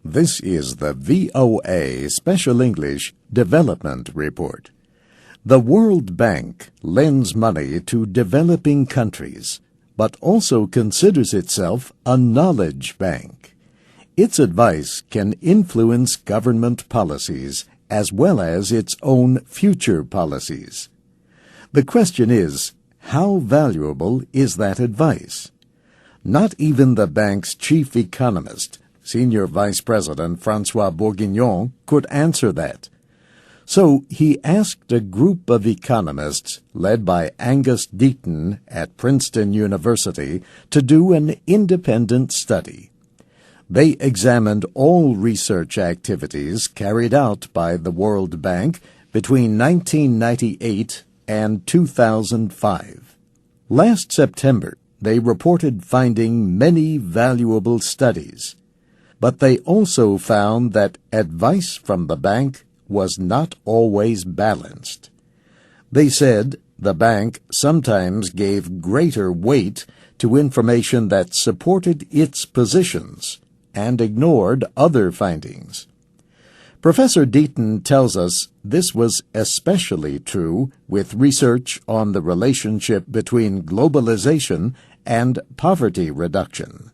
This is the VOA Special English Development Report. The World Bank lends money to developing countries, but also considers itself a knowledge bank. Its advice can influence government policies as well as its own future policies. The question is, how valuable is that advice? Not even the bank's chief economist, Senior Vice President Francois Bourguignon, could answer that. So he asked a group of economists led by Angus Deaton at Princeton University to do an independent study. They examined all research activities carried out by the World Bank between 1998 and 2005. Last September, they reported finding many valuable studies. But they also found that advice from the bank was not always balanced. They said the bank sometimes gave greater weight to information that supported its positions and ignored other findings. Professor Deaton tells us this was especially true with research on the relationship between globalization and poverty reduction.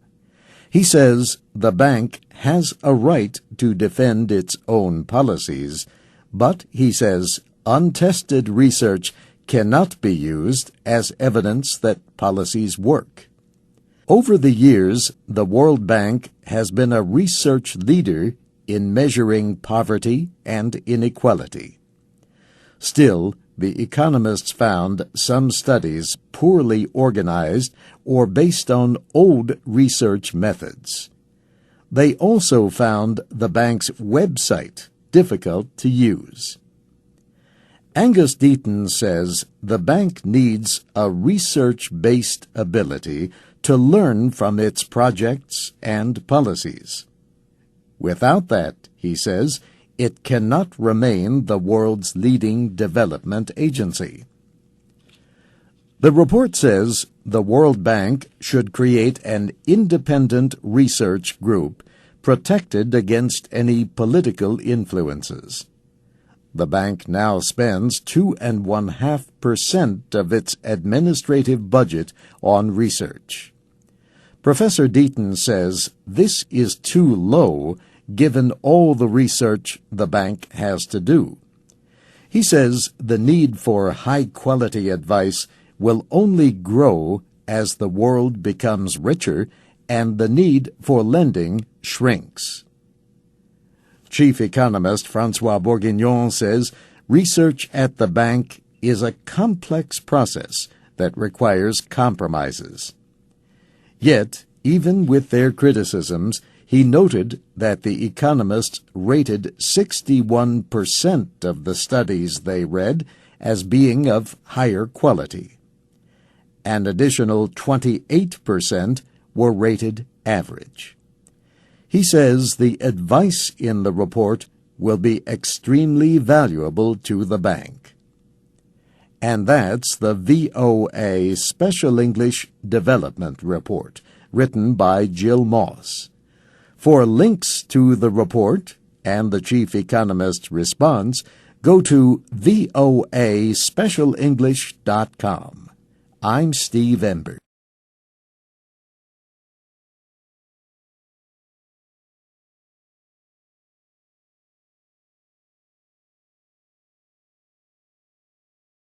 He says the bank has a right to defend its own policies, but, he says, untested research cannot be used as evidence that policies work. Over the years, the World Bank has been a research leader in measuring poverty and inequality. Still, the economists found some studies poorly organized or based on old research methods. They also found the bank's website difficult to use. Angus Deaton says the bank needs a research-based ability to learn from its projects and policies. Without that, he says, it cannot remain the world's leading development agency. The report says the World Bank should create an independent research group protected against any political influences. The bank now spends 2.5% of its administrative budget on research. Professor Deaton says this is too low given all the research the bank has to do. He says the need for high-quality advice will only grow as the world becomes richer and the need for lending shrinks. Chief economist Francois Bourguignon says research at the bank is a complex process that requires compromises. Yet, even with their criticisms, he noted that the economists rated 61% of the studies they read as being of higher quality. An additional 28% were rated average. He says the advice in the report will be extremely valuable to the bank. And that's the VOA Special English Development Report, written by Jill Moss. For links to the report and the chief economist's response, go to voaspecialenglish.com. I'm Steve Ember.